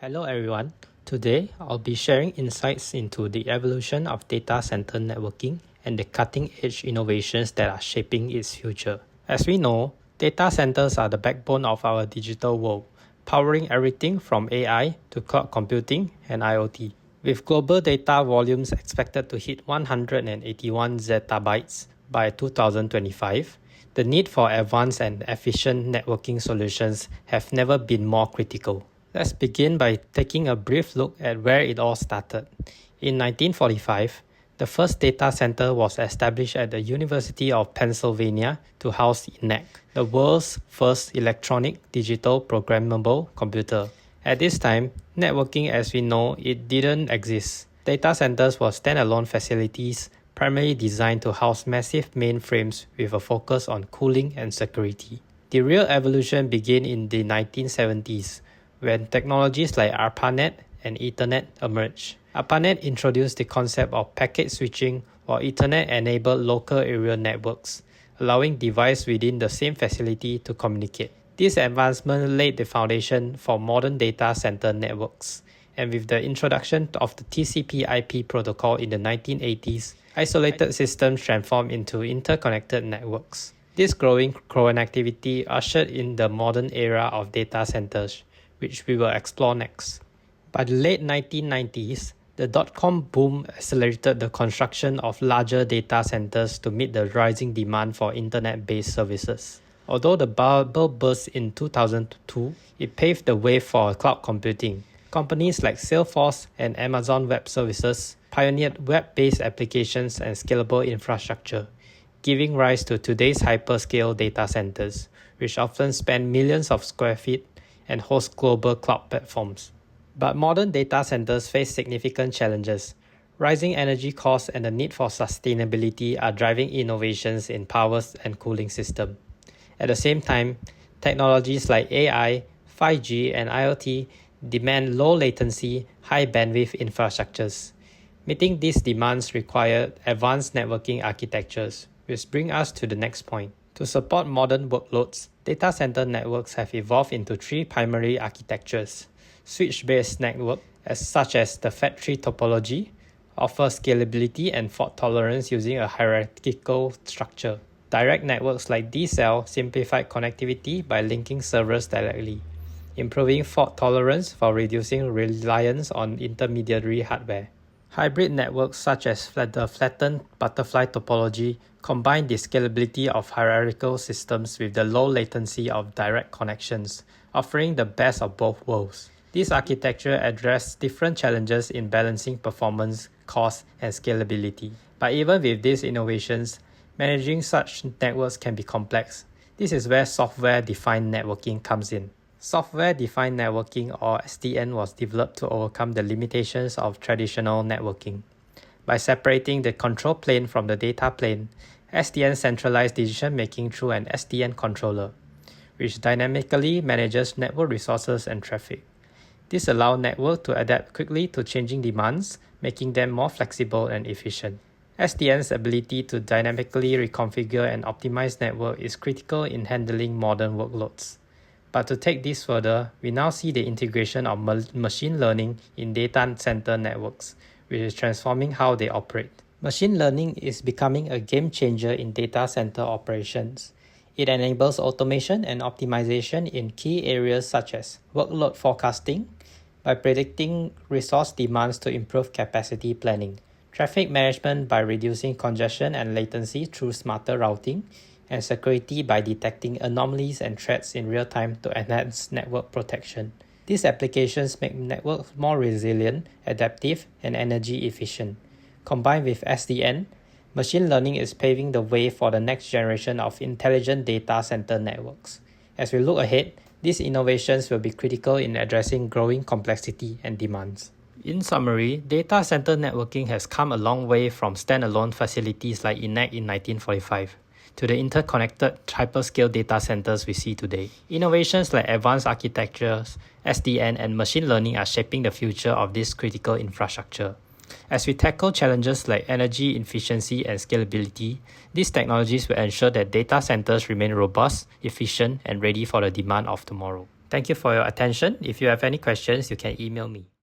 Hello everyone. Today, I'll be sharing insights into the evolution of data center networking and the cutting-edge innovations that are shaping its future. As we know, data centers are the backbone of our digital world, powering everything from AI to cloud computing and IoT. With global data volumes expected to hit 181 zettabytes by 2025, the need for advanced and efficient networking solutions have never been more critical. Let's begin by taking a brief look at where it all started. In 1945, the first data center was established at the University of Pennsylvania to house ENIAC, the world's first electronic digital programmable computer. At this time, networking as we know it didn't exist. Data centers were standalone facilities primarily designed to house massive mainframes with a focus on cooling and security. The real evolution began in the 1970s, when technologies like ARPANET and Ethernet emerged. ARPANET introduced the concept of packet switching, while Ethernet enabled local area networks, allowing devices within the same facility to communicate. This advancement laid the foundation for modern data center networks, and with the introduction of the TCP/IP protocol in the 1980s, isolated systems transformed into interconnected networks. This growing connectivity ushered in the modern era of data centers, which we will explore next. By the late 1990s, the dot-com boom accelerated the construction of larger data centers to meet the rising demand for internet-based services. Although the bubble burst in 2002, it paved the way for cloud computing. Companies like Salesforce and Amazon Web Services pioneered web-based applications and scalable infrastructure, giving rise to today's hyperscale data centers, which often span millions of square feet and host global cloud platforms. But modern data centers face significant challenges. Rising energy costs and the need for sustainability are driving innovations in power and cooling systems. At the same time, technologies like AI, 5G, and IoT demand low latency, high bandwidth infrastructures. Meeting these demands require advanced networking architectures, which bring us to the next point. To support modern workloads, data center networks have evolved into three primary architectures. Switch-based networks, such as the FAT3 topology, offer scalability and fault tolerance using a hierarchical structure. Direct networks like DCell simplify connectivity by linking servers directly, improving fault tolerance while reducing reliance on intermediary hardware. Hybrid networks such as the flattened butterfly topology combine the scalability of hierarchical systems with the low latency of direct connections, offering the best of both worlds. This architecture addresses different challenges in balancing performance, cost, and scalability. But even with these innovations, managing such networks can be complex. This is where software-defined networking comes in. Software-defined networking, or SDN, was developed to overcome the limitations of traditional networking. By separating the control plane from the data plane, SDN centralized decision-making through an SDN controller, which dynamically manages network resources and traffic. This allows networks to adapt quickly to changing demands, making them more flexible and efficient. SDN's ability to dynamically reconfigure and optimize network is critical in handling modern workloads. But to take this further, we now see the integration of machine learning in data center networks, which is transforming how they operate. Machine learning is becoming a game changer in data center operations. It enables automation and optimization in key areas such as workload forecasting by predicting resource demands to improve capacity planning, traffic management by reducing congestion and latency through smarter routing, and security by detecting anomalies and threats in real time to enhance network protection. These applications make networks more resilient, adaptive, and energy efficient. Combined with SDN, machine learning is paving the way for the next generation of intelligent data center networks. As we look ahead, these innovations will be critical in addressing growing complexity and demands. In summary, data center networking has come a long way from standalone facilities like ENIAC in 1945 to the interconnected hyperscale data centers we see today. Innovations like advanced architectures, SDN, and machine learning are shaping the future of this critical infrastructure. As we tackle challenges like energy efficiency and scalability, these technologies will ensure that data centers remain robust, efficient, and ready for the demand of tomorrow. Thank you for your attention. If you have any questions, you can email me.